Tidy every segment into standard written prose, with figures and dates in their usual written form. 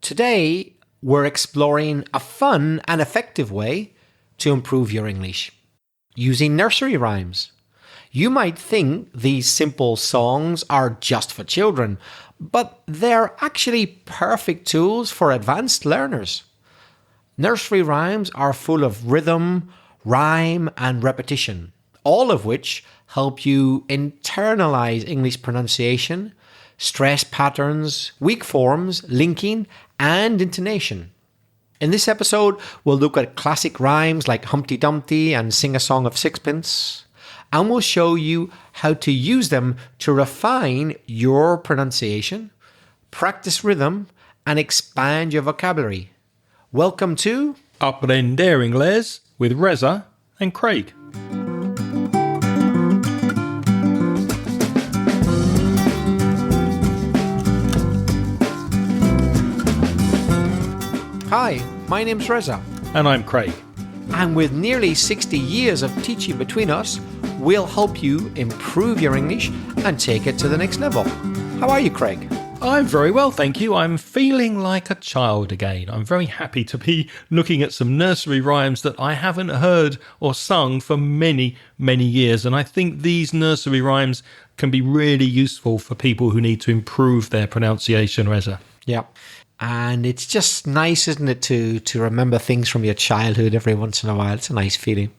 Today, we're exploring a fun and effective way to improve your English using nursery rhymes. You might think these simple songs are just for children, but they're actually perfect tools for advanced learners. Nursery rhymes are full of rhythm, rhyme, and repetition, all of which help you internalize English pronunciation, stress patterns, weak forms, linking, and intonation. In this episode, we'll look at classic rhymes like Humpty Dumpty and Sing a Song of Sixpence, and we'll show you how to use them to refine your pronunciation, practice rhythm, and expand your vocabulary. Welcome to Aprender Inglés with Reza and Craig. Hi, my name's Reza. And I'm Craig. And with nearly 60 years of teaching between us, we'll help you improve your English and take it to the next level. How are you, Craig? I'm very well, thank you. I'm feeling like a child again. I'm very happy to be looking at some nursery rhymes that I haven't heard or sung for many, many years. And I think these nursery rhymes can be really useful for people who need to improve their pronunciation, Reza. Yeah. And it's just nice, isn't it, to remember things from your childhood every once in a while. It's a nice feeling.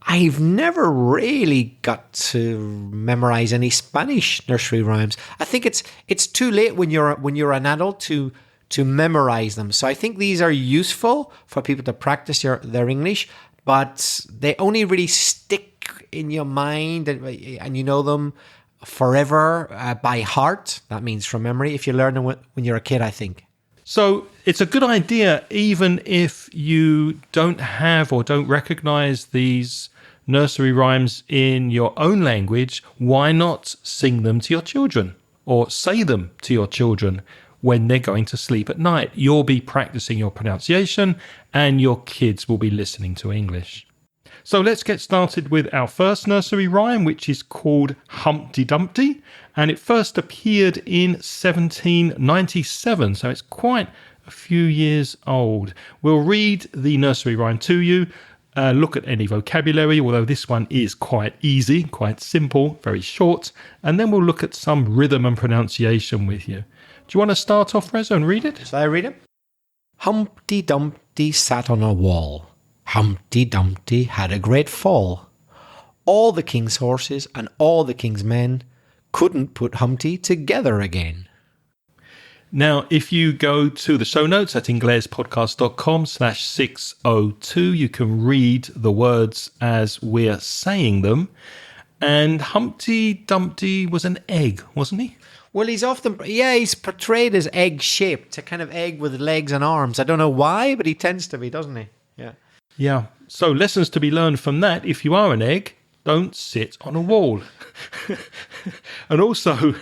I've never really got to memorize any Spanish nursery rhymes. I think it's too late when you're an adult to memorize them. So I think these are useful for people to practice their English, but they only really stick in your mind and you know them forever by heart. That means from memory if you learn them when you're a kid, I think. So it's a good idea, even if you don't have or don't recognize these nursery rhymes in your own language, why not sing them to your children or say them to your children when they're going to sleep at night? You'll be practicing your pronunciation and your kids will be listening to English. So let's get started with our first nursery rhyme, which is called Humpty Dumpty, and it first appeared in 1797, so it's quite a few years old. We'll read the nursery rhyme to you, look at any vocabulary, although this one is quite easy, quite simple, very short, and then we'll look at some rhythm and pronunciation with you. Do you want to start off, Reza, and read it? Shall I read it? Humpty Dumpty sat on a wall. Humpty Dumpty had a great fall. All the king's horses and all the king's men couldn't put Humpty together again. Now, if you go to the show notes at inglespodcast.com/602, you can read the words as we're saying them. And Humpty Dumpty was an egg, wasn't he? Well, he's portrayed as egg-shaped, a kind of egg with legs and arms. I don't know why, but he tends to be, doesn't he? Yeah. Yeah. So lessons to be learned from that. If you are an egg, don't sit on a wall. And also,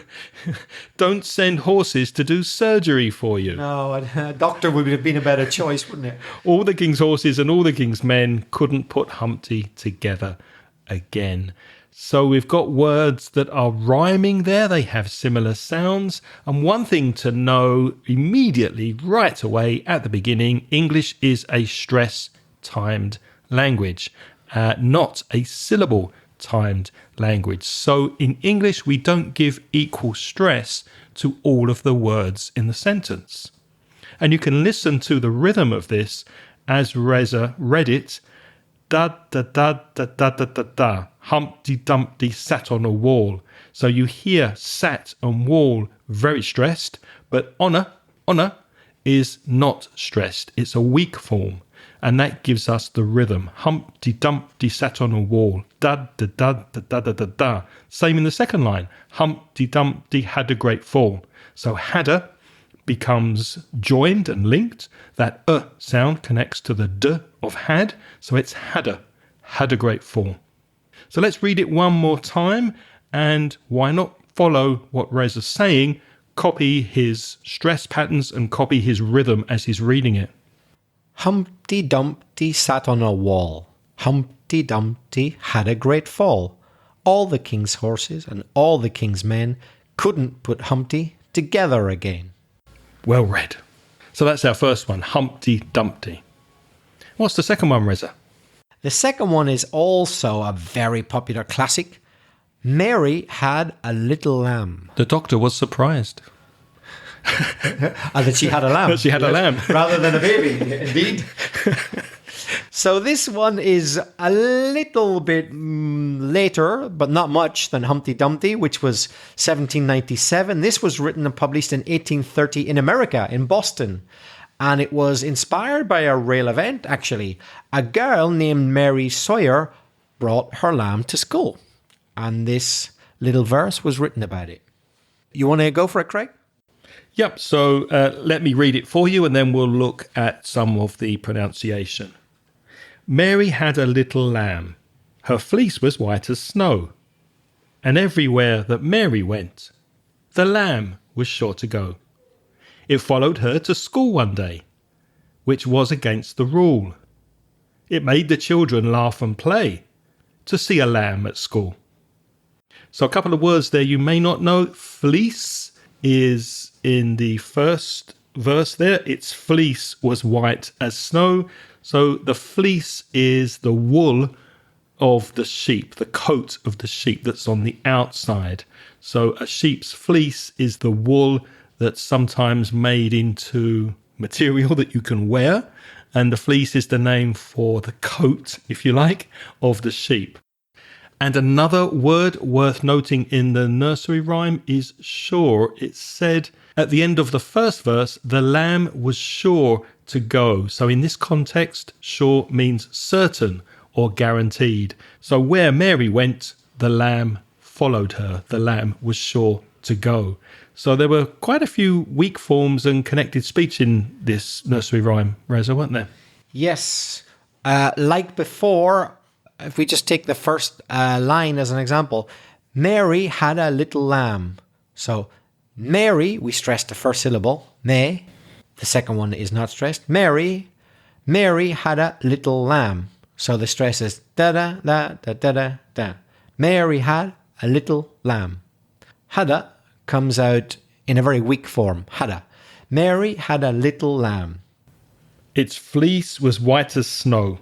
don't send horses to do surgery for you. No, a doctor would have been a better choice, wouldn't it? All the king's horses and all the king's men couldn't put Humpty together again. So we've got words that are rhyming there. They have similar sounds. And one thing to know immediately, right away at the beginning, English is a stress-timed language, not a syllable-timed language. So in English, we don't give equal stress to all of the words in the sentence. And you can listen to the rhythm of this as Reza read it. Da da da da da da da da. Humpty Dumpty sat on a wall. So you hear sat and wall very stressed, but honor is not stressed. It's a weak form. And that gives us the rhythm. Humpty Dumpty sat on a wall. Da da da da da da da da. Same in the second line. Humpty Dumpty had a great fall. So hadda becomes joined and linked. That sound connects to the d of had. So it's had a great fall. So let's read it one more time. And why not follow what Reza's saying? Copy his stress patterns and copy his rhythm as he's reading it. Humpty Dumpty sat on a wall. Humpty Dumpty had a great fall. All the king's horses and all the king's men couldn't put Humpty together again. Well read. So that's our first one, Humpty Dumpty. What's the second one, Reza? The second one is also a very popular classic. Mary had a little lamb. The doctor was surprised. And that she had a lamb. She had a lamb. Rather than a baby, indeed. So this one is a little bit later, but not much, than Humpty Dumpty, which was 1797. This was written and published in 1830 in America, in Boston. And it was inspired by a real event, actually. A girl named Mary Sawyer brought her lamb to school. And this little verse was written about it. You want to go for it, Craig? Yep, so let me read it for you and then we'll look at some of the pronunciation. Mary had a little lamb. Her fleece was white as snow. And everywhere that Mary went, the lamb was sure to go. It followed her to school one day, which was against the rule. It made the children laugh and play to see a lamb at school. So a couple of words there you may not know. Fleece is in the first verse there. Its fleece was white as snow. So the fleece is the wool of the sheep, the coat of the sheep that's on the outside. So a sheep's fleece is the wool that's sometimes made into material that you can wear. And the fleece is the name for the coat, if you like, of the sheep. And another word worth noting in the nursery rhyme is sure. It said at the end of the first verse, the lamb was sure to go. So in this context, sure means certain or guaranteed. So where Mary went, the lamb followed her. The lamb was sure to go. So there were quite a few weak forms and connected speech in this nursery rhyme, Reza, weren't there? Yes. Like before, if we just take the first line as an example, Mary had a little lamb. So Mary, we stress the first syllable, may. The second one is not stressed. Mary had a little lamb. So the stress is da-da-da-da-da-da. Mary had a little lamb. Hada comes out in a very weak form. Hada. Mary had a little lamb. Its fleece was white as snow.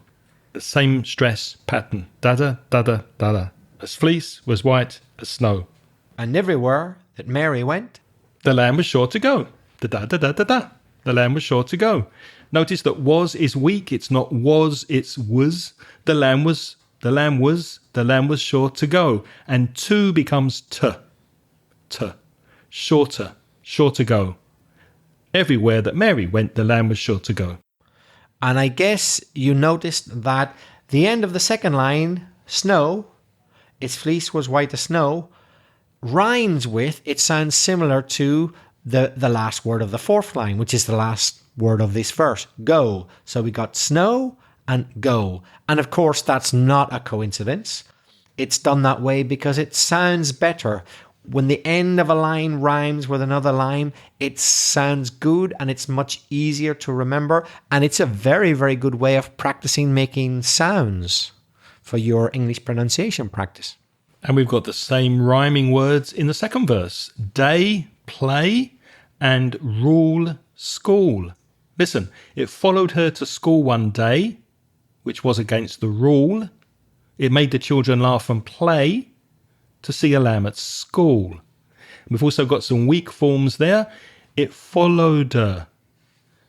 The same stress pattern. Da-da, da-da, da-da. Its fleece was white as snow. And everywhere that Mary went, the lamb was sure to go. Da-da-da-da-da-da. The lamb was sure to go. Notice that was is weak. It's not was, it's was. The lamb was sure to go. And to becomes to. Shorter, sure to go. Everywhere that Mary went, the lamb was sure to go. And I guess you noticed that the end of the second line, snow, its fleece was white as snow, rhymes with, it sounds similar to the last word of the fourth line, which is the last word of this verse, go. So we got snow and go. And of course, that's not a coincidence. It's done that way because it sounds better. When the end of a line rhymes with another line, it sounds good and it's much easier to remember. And it's a very, very good way of practicing making sounds for your English pronunciation practice. And we've got the same rhyming words in the second verse. Day, play, and rule, school. Listen, it followed her to school one day, which was against the rule. It made the children laugh and play to see a lamb at school. We've also got some weak forms there. It followed her.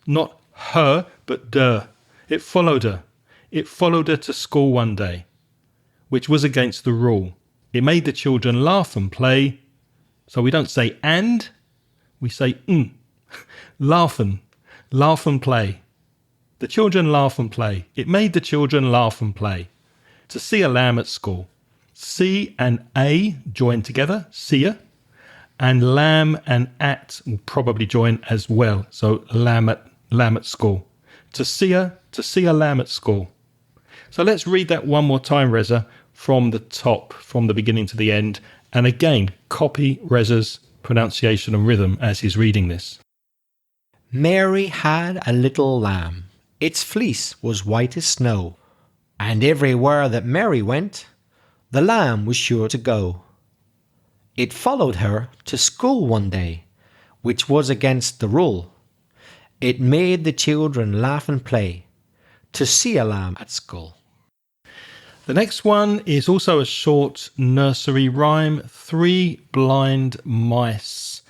Not her, but der. It followed her. It followed her to school one day, which was against the rule. It made the children laugh and play. So we don't say and, we say laugh and play. The children laugh and play. It made the children laugh and play to see a lamb at school. C and A join together, seer, and lamb and at will probably join as well. So lamb at school. To see a lamb at school. So let's read that one more time, Reza, from the top, from the beginning to the end. And again, copy Reza's pronunciation and rhythm as he's reading this. Mary had a little lamb. Its fleece was white as snow. And everywhere that Mary went, the lamb was sure to go. It followed her to school one day, which was against the rule. It made the children laugh and play to see a lamb at school. The next one is also a short nursery rhyme. 3 blind mice.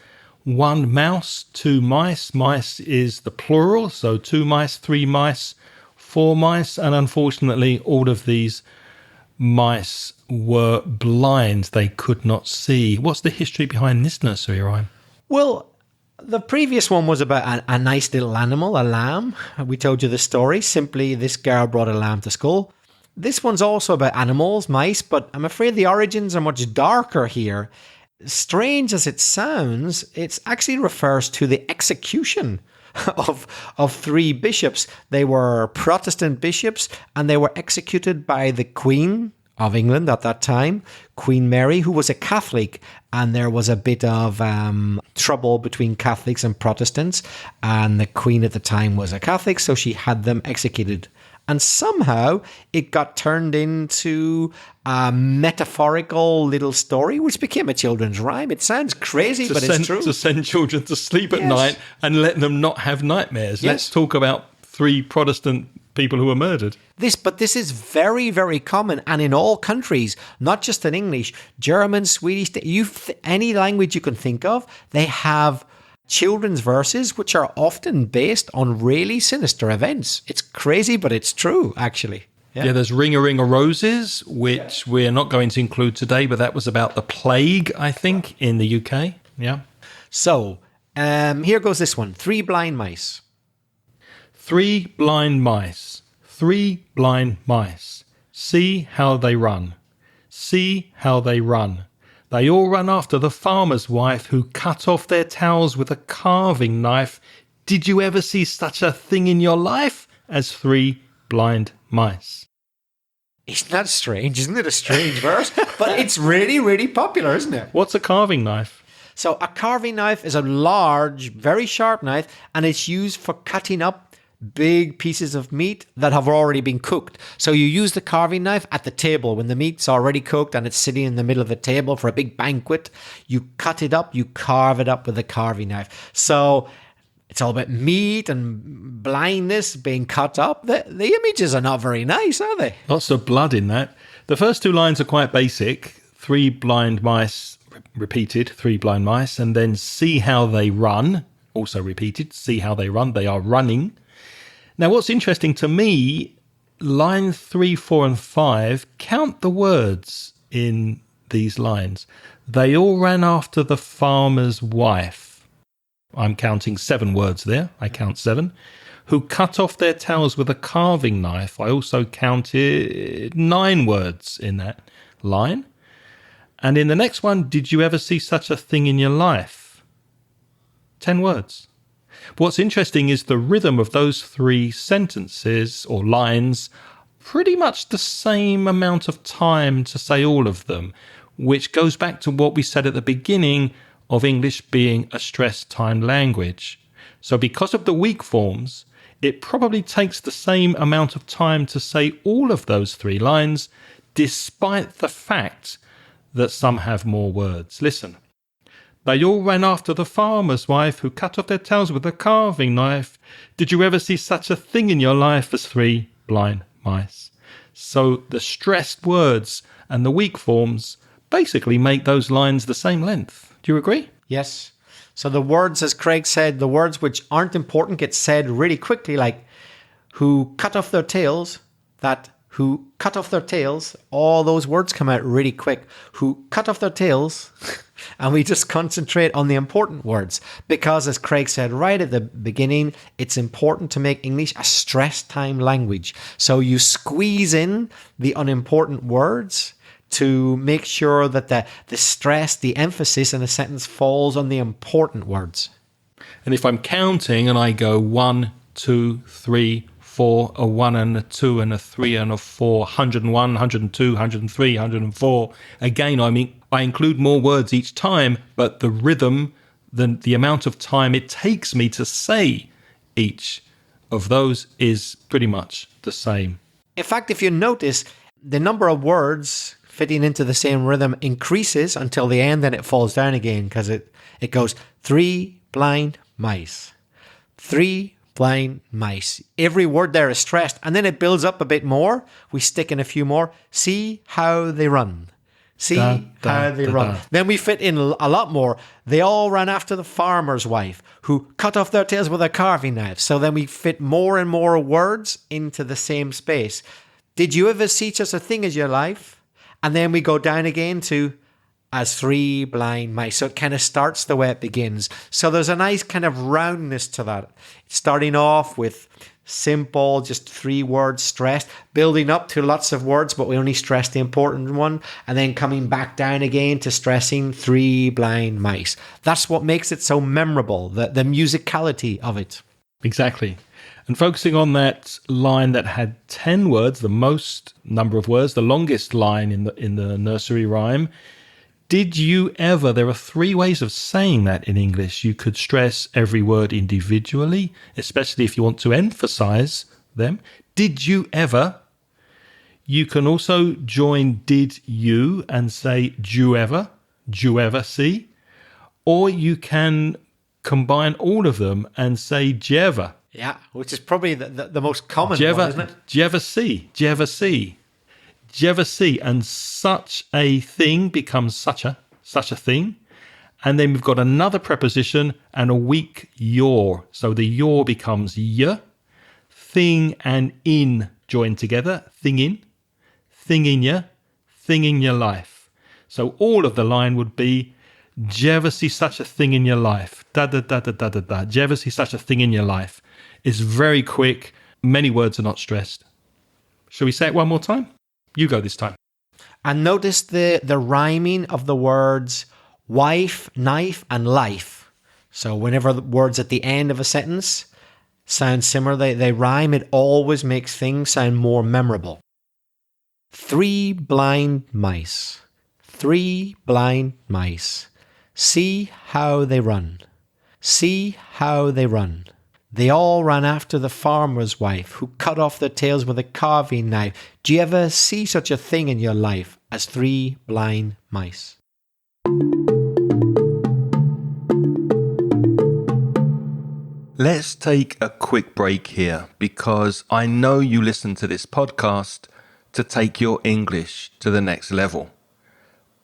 1 mouse, 2 mice. Mice is the plural, so 2 mice, 3 mice, 4 mice. And unfortunately, all of these mice were blind. They could not see. What's the history behind this nursery rhyme? Well, the previous one was about a nice little animal, a lamb. We told you the story. Simply, this girl brought a lamb to school. This one's also about animals, mice, but I'm afraid the origins are much darker here. Strange as it sounds, it actually refers to the execution of 3 bishops. They were Protestant bishops, and they were executed by the Queen of England at that time, Queen Mary, who was a Catholic, and there was a bit of trouble between Catholics and Protestants, and the Queen at the time was a Catholic, so she had them executed. And somehow it got turned into a metaphorical little story, which became a children's rhyme. It sounds crazy, but it's true. To send children to sleep at night and let them not have nightmares. Yes. Let's talk about 3 Protestant people who were murdered. But this is very, very common, and in all countries, not just in English, German, Swedish, any language you can think of, they have children's verses which are often based on really sinister events. It's crazy, but it's true, actually. Yeah, there's Ring a Ring of Roses, which we're not going to include today, but that was about the plague, I think, in the UK. Yeah. So, here goes this one. 3 blind mice. 3 blind mice. 3 blind mice. See how they run. See how they run. They all run after the farmer's wife who cut off their towels with a carving knife. Did you ever see such a thing in your life as 3 blind mice? Isn't that strange? Isn't it a strange verse? But it's really, really popular, isn't it? What's a carving knife? So a carving knife is a large, very sharp knife, and it's used for cutting up big pieces of meat that have already been cooked. So you use the carving knife at the table when the meat's already cooked and it's sitting in the middle of the table for a big banquet. You cut it up, you carve it up with a carving knife. So it's all about meat and blindness being cut up. The images are not very nice, are they? Lots of blood in that. The first 2 lines are quite basic. 3 blind mice, repeated, 3 blind mice, and then see how they run, also repeated, see how they run. They are running. Now, what's interesting to me, line 3, 4, and 5, count the words in these lines. They all ran after the farmer's wife. I'm counting 7 words there. I count 7. Who cut off their towels with a carving knife. I also counted 9 words in that line. And in the next one, did you ever see such a thing in your life? 10 words. What's interesting is the rhythm of those 3 sentences or lines, pretty much the same amount of time to say all of them, which goes back to what we said at the beginning of English being a stress-time language. So because of the weak forms, it probably takes the same amount of time to say all of those 3 lines, despite the fact that some have more words. Listen. They all ran after the farmer's wife who cut off their tails with a carving knife. Did you ever see such a thing in your life as 3 blind mice? So the stressed words and the weak forms basically make those lines the same length. Do you agree? Yes. So the words, as Craig said, the words which aren't important get said really quickly, like who cut off their tails, who cut off their tails, all those words come out really quick. Who cut off their tails, and we just concentrate on the important words. Because as Craig said right at the beginning, it's important to make English a stress time language. So you squeeze in the unimportant words to make sure that the stress, the emphasis in a sentence falls on the important words. And if I'm counting and I go 1, 2, 3, 4, a 1 and a 2 and a 3 and a 4, 101, 102, 103, 104. Again, I include more words each time, but the rhythm, the amount of time it takes me to say each of those is pretty much the same. In fact, if you notice, the number of words fitting into the same rhythm increases until the end, then it falls down again because it goes 3 blind mice, 3 blind mice. Every word there is stressed, and then it builds up a bit more. We stick in a few more. See how they run. See how they run. Then we fit in a lot more. They all ran after the farmer's wife, who cut off their tails with a carving knife. So then we fit more and more words into the same space. Did you ever see such a thing as your life? And then we go down again to as three blind mice. So it kind of starts the way it begins. So there's a nice kind of roundness to that. Starting off with simple, just 3 words stressed, building up to lots of words, but we only stress the important one, and then coming back down again to stressing 3 blind mice. That's what makes it so memorable, the musicality of it. Exactly. And focusing on that line that had 10 words, the most number of words, the longest line in the nursery rhyme. Did you ever, there are 3 ways of saying that in English. You could stress every word individually, especially if you want to emphasize them. Did you ever? You can also join did you and say do you ever see? Or you can combine all of them and say d'ever. Yeah, which is probably the most common one, isn't it? D'ever see? D'ever see? D'ever see? And such a thing becomes such a thing. And then we've got another preposition and a weak yaw. So the yaw becomes y. Thing and in join together. Thing in ya, thing in your life. So all of the line would be, d'ye ever see such a thing in your life? Da da da da da da da. D'ye ever see such a thing in your life? It's very quick. Many words are not stressed. Shall we say it one more time? You go this time. And notice the rhyming of the words wife, knife, and life. So whenever the words at the end of a sentence sound similar, they rhyme, it always makes things sound more memorable. 3 blind mice. 3 blind mice. See how they run. See how they run. They all ran after the farmer's wife, who cut off their tails with a carving knife. Do you ever see such a thing in your life as 3 blind mice? Let's take a quick break here, because I know you listen to this podcast to take your English to the next level.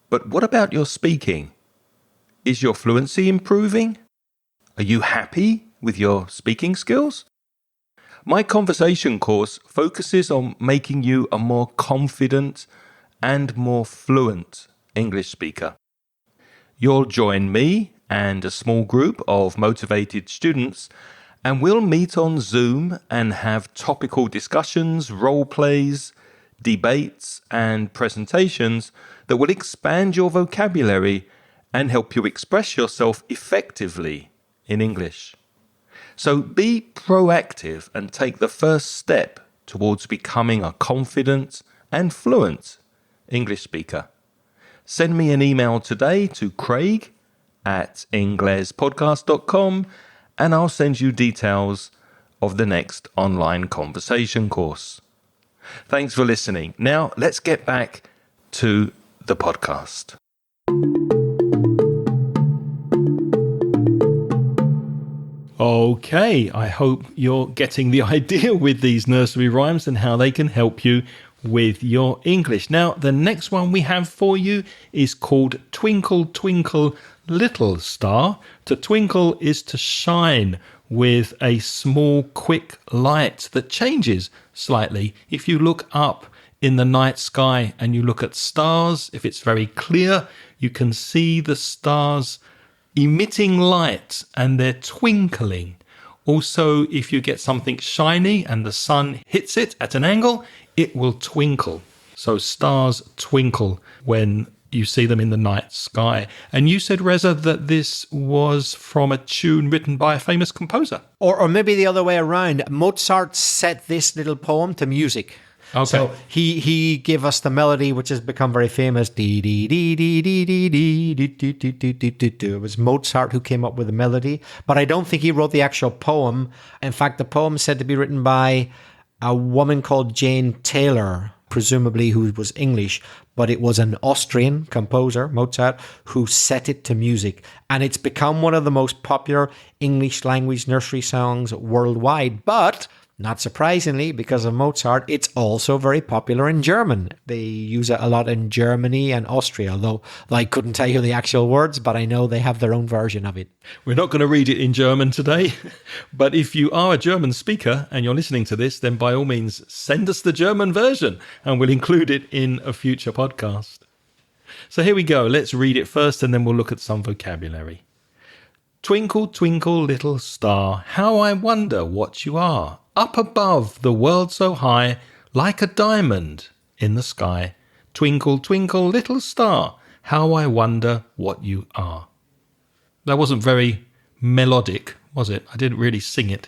But what about your speaking? Is your fluency improving? Are you happy with your speaking skills? My conversation course focuses on making you a more confident and more fluent English speaker. You'll join me and a small group of motivated students, and we'll meet on Zoom and have topical discussions, role plays, debates, and presentations that will expand your vocabulary and help you express yourself effectively in English. So be proactive and take the first step towards becoming a confident and fluent English speaker. Send me an email today to craig@inglespodcast.com and I'll send you details of the next online conversation course. Thanks for listening. Now let's get back to the podcast. Okay, I hope you're getting the idea with these nursery rhymes and how they can help you with your English. Now, the next one we have for you is called Twinkle, Twinkle, Little Star. To twinkle is to shine with a small, quick light that changes slightly. If you look up in the night sky and you look at stars, if it's very clear, you can see the stars emitting light and they're twinkling. Also, if you get something shiny and the sun hits it at an angle, it will twinkle. So stars twinkle when you see them in the night sky. And you said, Reza, that this was from a tune written by a famous composer. Or maybe the other way around. Mozart set this little poem to music. Okay. So he gave us the melody, which has become very famous. Dee dee dee dee dee dee dee dee dee dee dee dee dee. It was Mozart who came up with the melody, but I don't think he wrote the actual poem. In fact, the poem is said to be written by a woman called Jane Taylor, presumably who was English, but it was an Austrian composer, Mozart, who set it to music. And it's become one of the most popular English language nursery songs worldwide. But not surprisingly, because of Mozart, it's also very popular in German. They use it a lot in Germany and Austria, although I couldn't tell you the actual words, but I know they have their own version of it. We're not going to read it in German today, but if you are a German speaker and you're listening to this, then by all means, send us the German version and we'll include it in a future podcast. So here we go. Let's read it first and then we'll look at some vocabulary. Twinkle, twinkle, little star, how I wonder what you are. Up above the world so high, like a diamond in the sky. Twinkle, twinkle, little star, how I wonder what you are. That wasn't very melodic, was it? I didn't really sing it.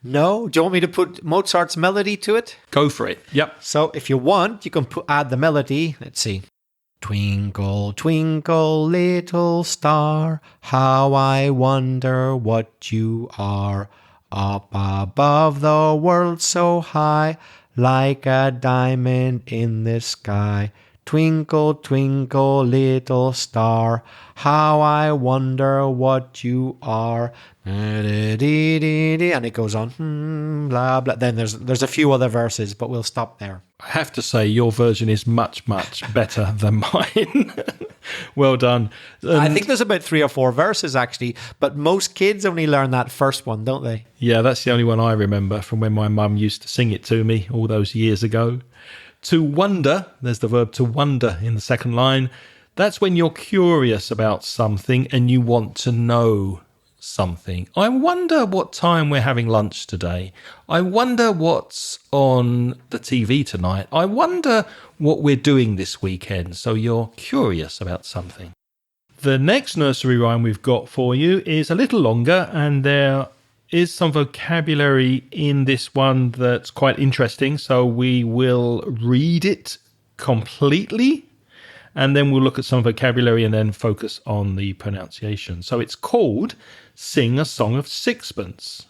No? Do you want me to put Mozart's melody to it? Go for it. Yep. So if you want, you can add the melody. Let's see. Twinkle, twinkle, little star, how I wonder what you are. Up above the world so high, like a diamond in the sky. Twinkle, twinkle, little star, how I wonder what you are. And it goes on, blah, blah. Then there's a few other verses, but we'll stop there. I have to say, your version is much, much better than mine. Well done. I think there's about 3 or 4 verses, actually, but most kids only learn that first one, don't they? Yeah, that's the only one I remember from when my mum used to sing it to me all those years ago. To wonder, there's the verb to wonder in the second line. That's when you're curious about something and you want to know something. I wonder what time we're having lunch today. I wonder what's on the TV tonight. I wonder what we're doing this weekend. So you're curious about something. The next nursery rhyme we've got for you is a little longer, and there is some vocabulary in this one that's quite interesting. So we will read it completely, and then we'll look at some vocabulary and then focus on the pronunciation. So it's called Sing a Song of Sixpence.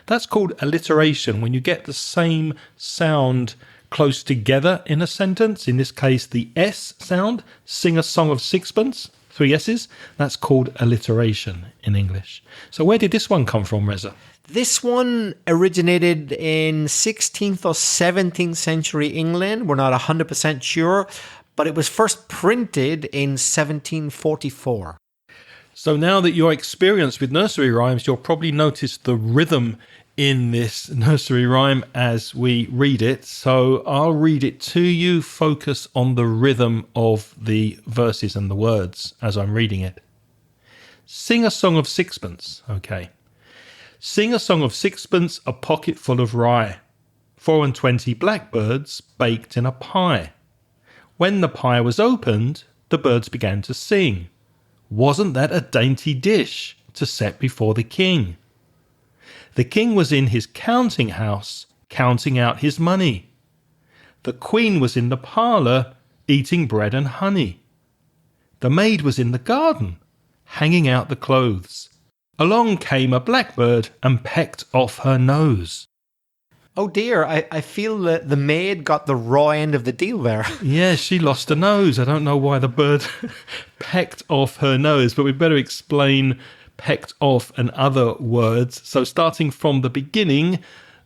That's called alliteration, when you get the same sound close together in a sentence. In this case, the S sound, sing a song of sixpence, 3 S's. That's called alliteration in English. So where did this one come from, Reza? This one originated in 16th or 17th century England. We're not 100% sure, but it was first printed in 1744. So now that you're experienced with nursery rhymes, you'll probably notice the rhythm in this nursery rhyme as we read it. So I'll read it to you, focus on the rhythm of the verses and the words as I'm reading it. Sing a song of sixpence. Okay. Sing a song of sixpence, a pocket full of rye. 24 blackbirds baked in a pie. When the pie was opened, the birds began to sing. Wasn't that a dainty dish to set before the king? The king was in his counting house, counting out his money. The queen was in the parlour, eating bread and honey. The maid was in the garden, hanging out the clothes. Along came a blackbird and pecked off her nose. Oh dear, I feel that the maid got the raw end of the deal there. Yeah, she lost a nose. I don't know why the bird pecked off her nose, but we better explain pecked off and other words. So starting from the beginning,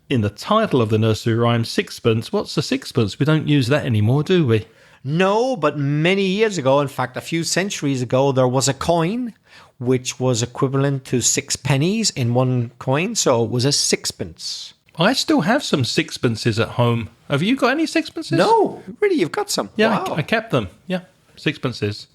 in the title of the nursery rhyme, sixpence. What's a sixpence? We don't use that anymore, do we? No, but many years ago, in fact, a few centuries ago, there was a coin which was equivalent to 6 pennies in one coin. So it was a sixpence. I still have some sixpences at home. Have you got any sixpences? No, really, you've got some. Yeah, Wow. I kept them. Yeah, sixpences.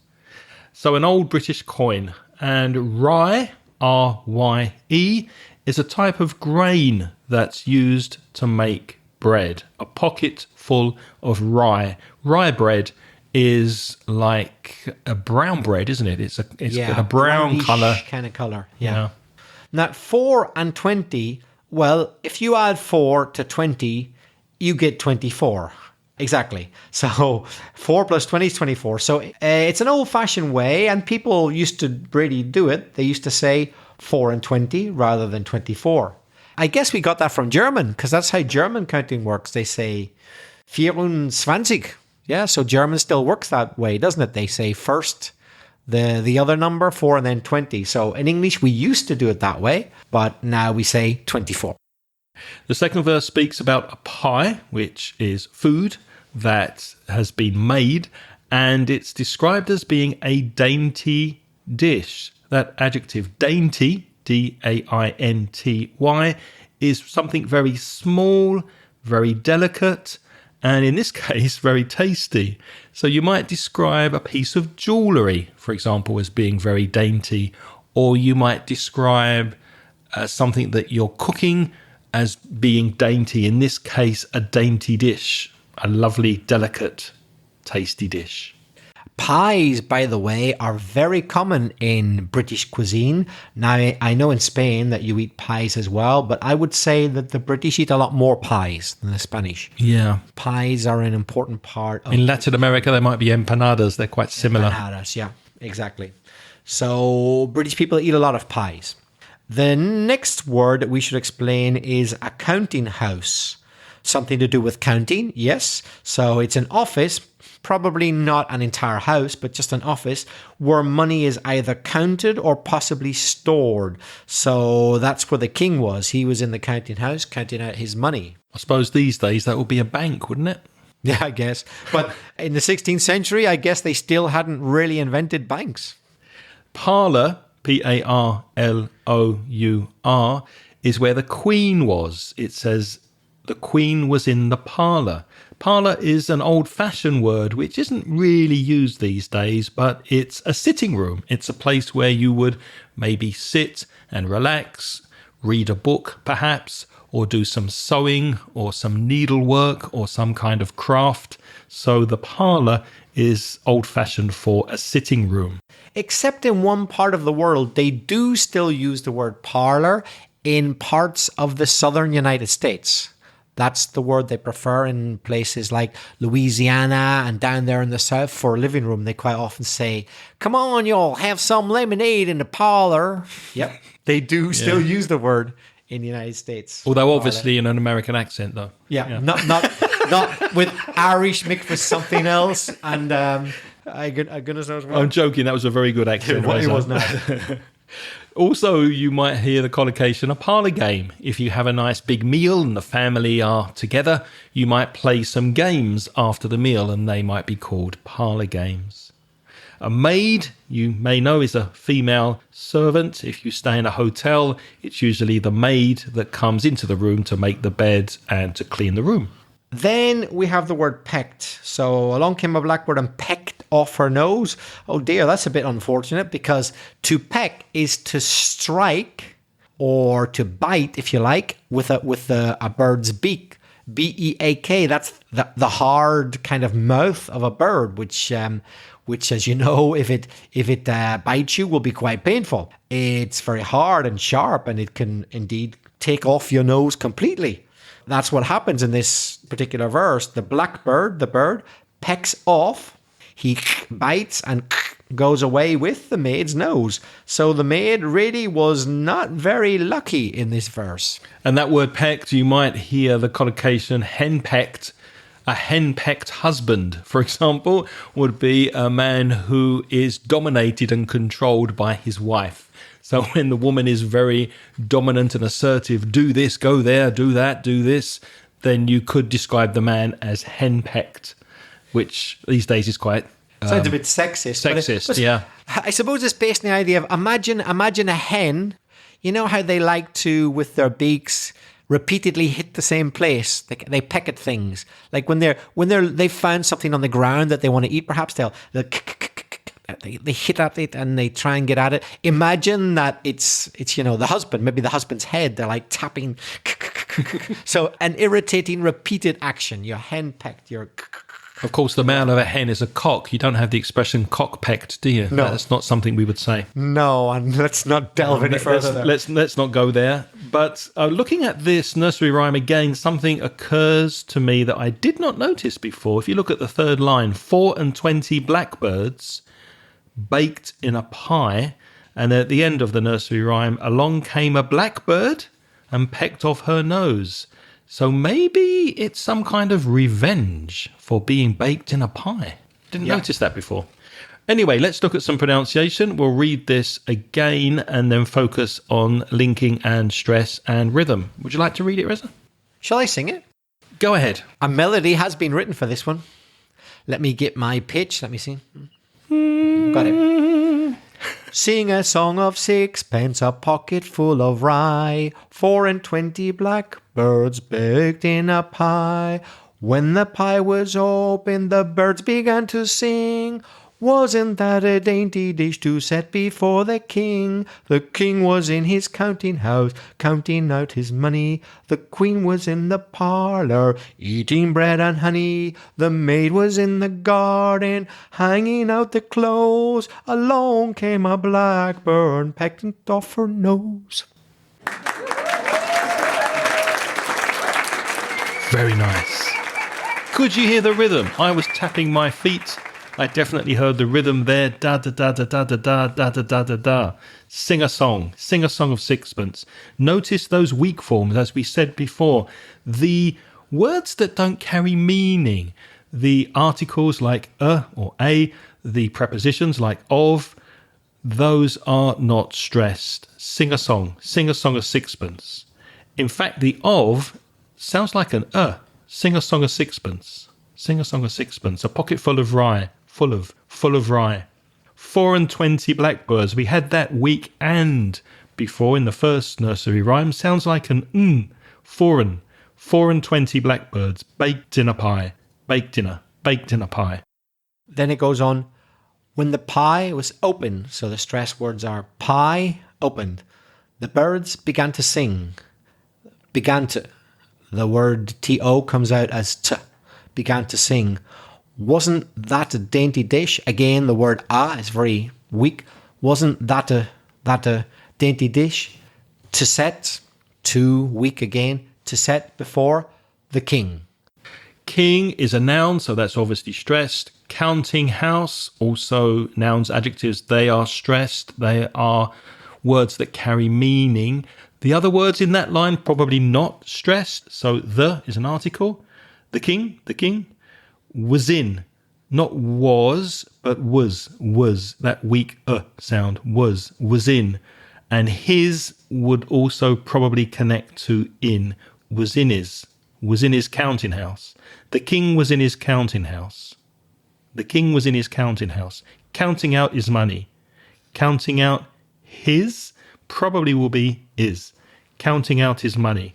So an old British coin. And rye, R-Y-E, is a type of grain that's used to make bread. A pocket full of rye. Rye bread is like a brown bread, isn't it? It's got a brown colour. Kind of colour, yeah. Now, 4 and 20, well, if you add 4 to 20, you get 24. Exactly. So 4 plus 20 is 24. So it's an old-fashioned way, and people used to really do it. They used to say 4 and 20 rather than 24. I guess we got that from German, because that's how German counting works. They say 24. Yeah, so German still works that way, doesn't it? They say first the other number, 4, and then 20. So in English, we used to do it that way, but now we say 24. The second verse speaks about a pie, which is food that has been made, and it's described as being a dainty dish. That adjective, dainty, D-A-I-N-T-Y, is something very small, very delicate, and in this case, very tasty. So you might describe a piece of jewellery, for example, as being very dainty, or you might describe something that you're cooking as being dainty. In this case, a dainty dish, a lovely, delicate, tasty dish. Pies, by the way, are very common in British cuisine. Now, I know in Spain that you eat pies as well, but I would say that the British eat a lot more pies than the Spanish. Yeah. Pies are an important part of... In Latin America, they might be empanadas. They're quite similar. Empanadas, yeah, exactly. So British people eat a lot of pies. The next word that we should explain is a counting house. Something to do with counting, yes. So it's an office, probably not an entire house, but just an office where money is either counted or possibly stored. So that's where the king was. He was in the counting house, counting out his money. I suppose these days that would be a bank, wouldn't it? Yeah, I guess. But in the 16th century, I guess they still hadn't really invented banks. Parlour, P-A-R-L-O-U-R, is where the Queen was. It says the Queen was in the parlour. Parlour is an old-fashioned word which isn't really used these days, but it's a sitting room. It's a place where you would maybe sit and relax, read a book perhaps, or do some sewing or some needlework or some kind of craft. So the parlour is old-fashioned for a sitting room. Except in one part of the world, they do still use the word parlour in parts of the southern United States. That's the word they prefer in places like Louisiana and down there in the south for a living room. They quite often say, come on, y'all, have some lemonade in the parlor. Yep, they do still use the word in the United States. Although obviously in an American accent, though. Yeah. Not with Irish mixed with something else. And goodness knows what. I'm joking, that was a very good accent. It was not. Also, you might hear the collocation, a parlour game. If you have a nice big meal and the family are together, you might play some games after the meal and they might be called parlour games. A maid, you may know, is a female servant. If you stay in a hotel, it's usually the maid that comes into the room to make the bed and to clean the room. Then we have the word pecked. So along came a blackbird and pecked off her nose. Oh dear, that's a bit unfortunate because to peck is to strike or to bite, if you like, with a bird's beak. B-E-A-K. That's the hard kind of mouth of a bird, which as you know, if it bites you, will be quite painful. It's very hard and sharp, and it can indeed take off your nose completely. That's what happens in this particular verse. The blackbird, the bird, pecks off, he bites and goes away with the maid's nose. So the maid really was not very lucky in this verse. And that word pecked, you might hear the collocation henpecked. A henpecked husband, for example, would be a man who is dominated and controlled by his wife. So when the woman is very dominant and assertive, do this, go there, do that, do this, then you could describe the man as henpecked, which these days is quite... sounds a bit sexist. Sexist, yeah. I suppose it's based on the idea of imagine a hen. You know how they like to, with their beaks, repeatedly hit the same place. They peck at things. Like when they've found something on the ground that they want to eat, perhaps they'll they hit at it and they try and get at it. Imagine that it's the husband, maybe the husband's head. They're like tapping. So an irritating, repeated action. You're henpecked. Of course, the male of a hen is a cock. You don't have the expression cock-pecked, do you? No. That's not something we would say. No, and let's not delve any further there. Let's not go there. But looking at this nursery rhyme again, something occurs to me that I did not notice before. If you look at the third line, 24 blackbirds baked in a pie, and at the end of the nursery rhyme, along came a blackbird and pecked off her nose. So maybe it's some kind of revenge for being baked in a pie. Didn't notice that before. Anyway, let's look at some pronunciation. We'll read this again and then focus on linking and stress and rhythm. Would you like to read it, Reza? Shall I sing it? Go ahead. A melody has been written for this one. Let me get my pitch. Let me see. Got it. Sing a song of sixpence, a pocket full of rye, 24 blackbirds baked in a pie. When the pie was opened, the birds began to sing. Wasn't that a dainty dish to set before the king? The king was in his counting house, counting out his money. The queen was in the parlour, eating bread and honey. The maid was in the garden, hanging out the clothes. Along came a blackbird, pecked it off her nose. Very nice. Could you hear the rhythm? I was tapping my feet. I definitely heard the rhythm there. Da da da da da da da da da da da da. Sing a song of sixpence. Notice those weak forms, as we said before. The words that don't carry meaning. The articles like or a, the prepositions like of, those are not stressed. Sing a song of sixpence. In fact, the of sounds like an Sing a song of sixpence. Sing a song of sixpence. A pocket full of rye. Full of rye. 24 blackbirds. We had that weak and before in the first nursery rhyme. Sounds like an 24 blackbirds baked in a pie. Baked in a pie. Then it goes on. When the pie was open, so the stress words are pie opened, the birds began to sing. Began to. The word to comes out as t. Began to sing. Wasn't that a dainty dish? Again, the word is very weak. Wasn't that a dainty dish? To set, too weak again. To set before the king. King is a noun, so that's obviously stressed. Counting house, also nouns, adjectives, they are stressed. They are words that carry meaning. The other words in that line probably not stressed. So the is an article. The king, was in, not was, but was, that weak sound, was in. And his would also probably connect to in, was in his counting house. The king was in his counting house. The king was in his counting house. Counting out his money. Counting out his probably will be is. Counting out his money.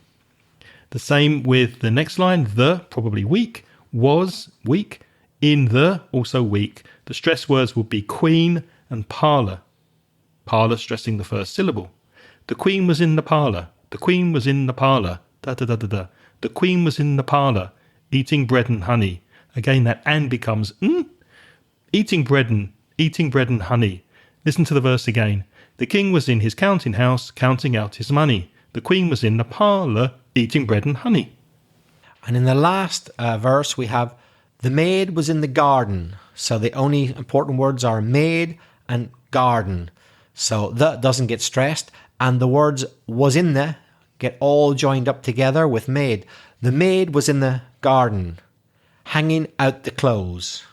The same with the next line, the, probably weak, was, weak, in the, also weak. The stress words would be queen and parlour. Parlour stressing the first syllable. The queen was in the parlour. The queen was in the parlour. Da da da da da. The queen was in the parlour, eating bread and honey. Again, that and becomes eating bread and honey. Listen to the verse again. The king was in his counting house, counting out his money. The queen was in the parlour, eating bread and honey. And in the last verse, we have the maid was in the garden. So the only important words are maid and garden. So the doesn't get stressed. And the words was in the get all joined up together with maid. The maid was in the garden, hanging out the clothes.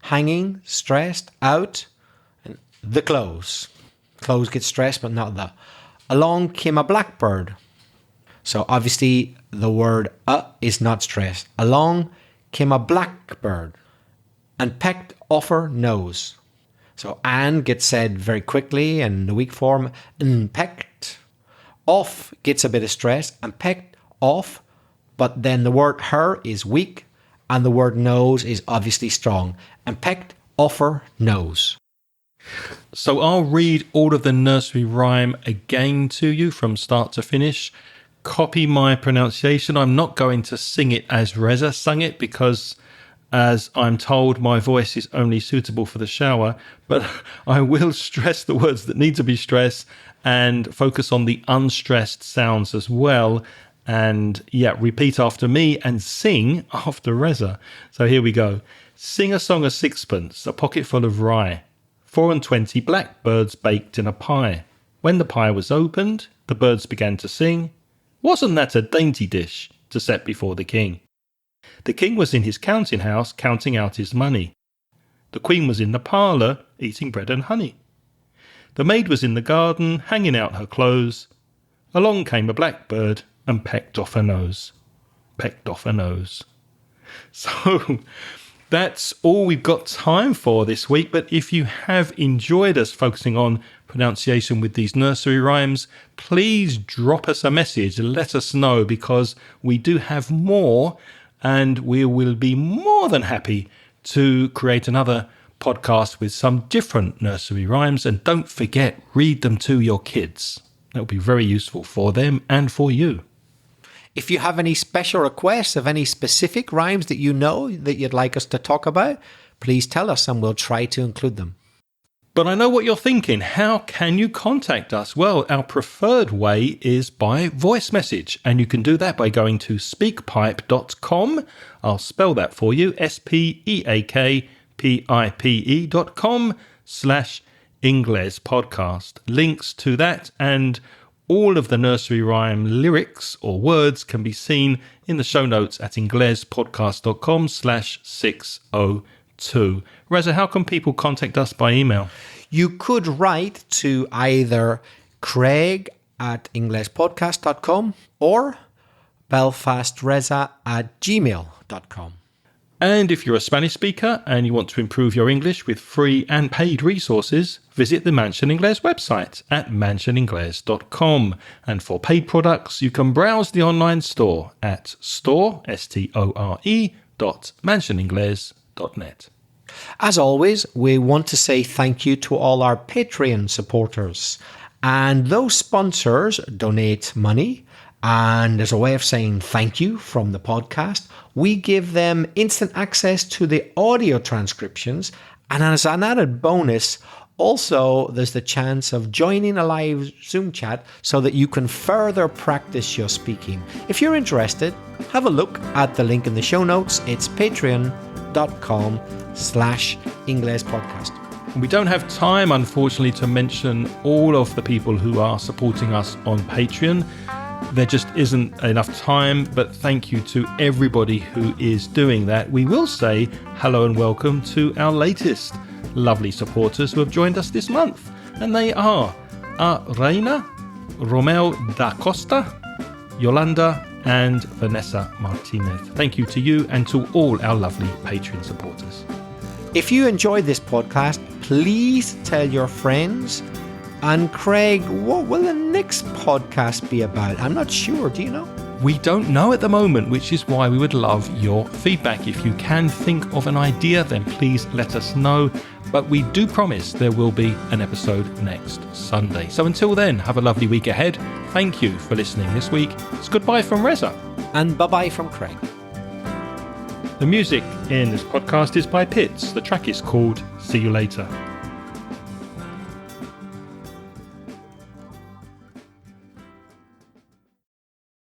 Hanging, stressed, out, and the clothes. Clothes get stressed, but not the. Along came a blackbird. So obviously the word is not stressed. Along came a blackbird and pecked off her nose. So and gets said very quickly in the weak form. And pecked off gets a bit of stress and pecked off. But then the word her is weak and the word nose is obviously strong. And pecked off her nose. So I'll read all of the nursery rhyme again to you from start to finish. Copy my pronunciation. I'm not going to sing it as Reza sung it because, as I'm told, my voice is only suitable for the shower. But I will stress the words that need to be stressed and focus on the unstressed sounds as well. And repeat after me and sing after Reza. So here we go. Sing a song of sixpence, a pocket full of rye. 24 blackbirds baked in a pie. When the pie was opened, the birds began to sing. Wasn't that a dainty dish to set before the king. The king was in his counting house counting out his money. The queen was in the parlour eating bread and honey. The maid was in the garden hanging out her clothes. Along came a blackbird and pecked off her nose. Pecked off her nose. So that's all we've got time for this week. But if you have enjoyed us focusing on pronunciation with these nursery rhymes, please drop us a message. Let us know, because we do have more, and we will be more than happy to create another podcast with some different nursery rhymes. And don't forget, read them to your kids. That will be very useful for them and for you. If you have any special requests of any specific rhymes that you know that you'd like us to talk about, please tell us and we'll try to include them. But I know what you're thinking. How can you contact us? Well, our preferred way is by voice message, and you can do that by going to speakpipe.com. I'll spell that for you, speakpipe.com/Ingles podcast. Links to that and all of the nursery rhyme lyrics or words can be seen in the show notes at inglespodcast.com/602. Reza, how can people contact us by email? You could write to either craig@inglespodcast.com or belfastreza@gmail.com. And if you're a Spanish speaker and you want to improve your English with free and paid resources, visit the Mansion Inglés website at mansioningles.com. And for paid products, you can browse the online store at store.mansioningles.net. As always, we want to say thank you to all our Patreon supporters. And those sponsors donate money. And as a way of saying thank you from the podcast, we give them instant access to the audio transcriptions. And as an added bonus, also there's the chance of joining a live Zoom chat so that you can further practice your speaking. If you're interested, have a look at the link in the show notes. It's patreon.com/Ingles podcast. We don't have time, unfortunately, to mention all of the people who are supporting us on Patreon. There just isn't enough time, but thank you to everybody who is doing that. We will say hello and welcome to our latest lovely supporters who have joined us this month. And they are Reina, Romeo da Costa, Yolanda, and Vanessa Martinez. Thank you to you and to all our lovely Patreon supporters. If you enjoyed this podcast, please tell your friends. And Craig, what will the next podcast be about? I'm not sure. Do you know? We don't know at the moment, which is why we would love your feedback. If you can think of an idea, then please let us know. But we do promise there will be an episode next Sunday. So until then, have a lovely week ahead. Thank you for listening this week. It's goodbye from Reza. And bye-bye from Craig. The music in this podcast is by Pitts. The track is called See You Later.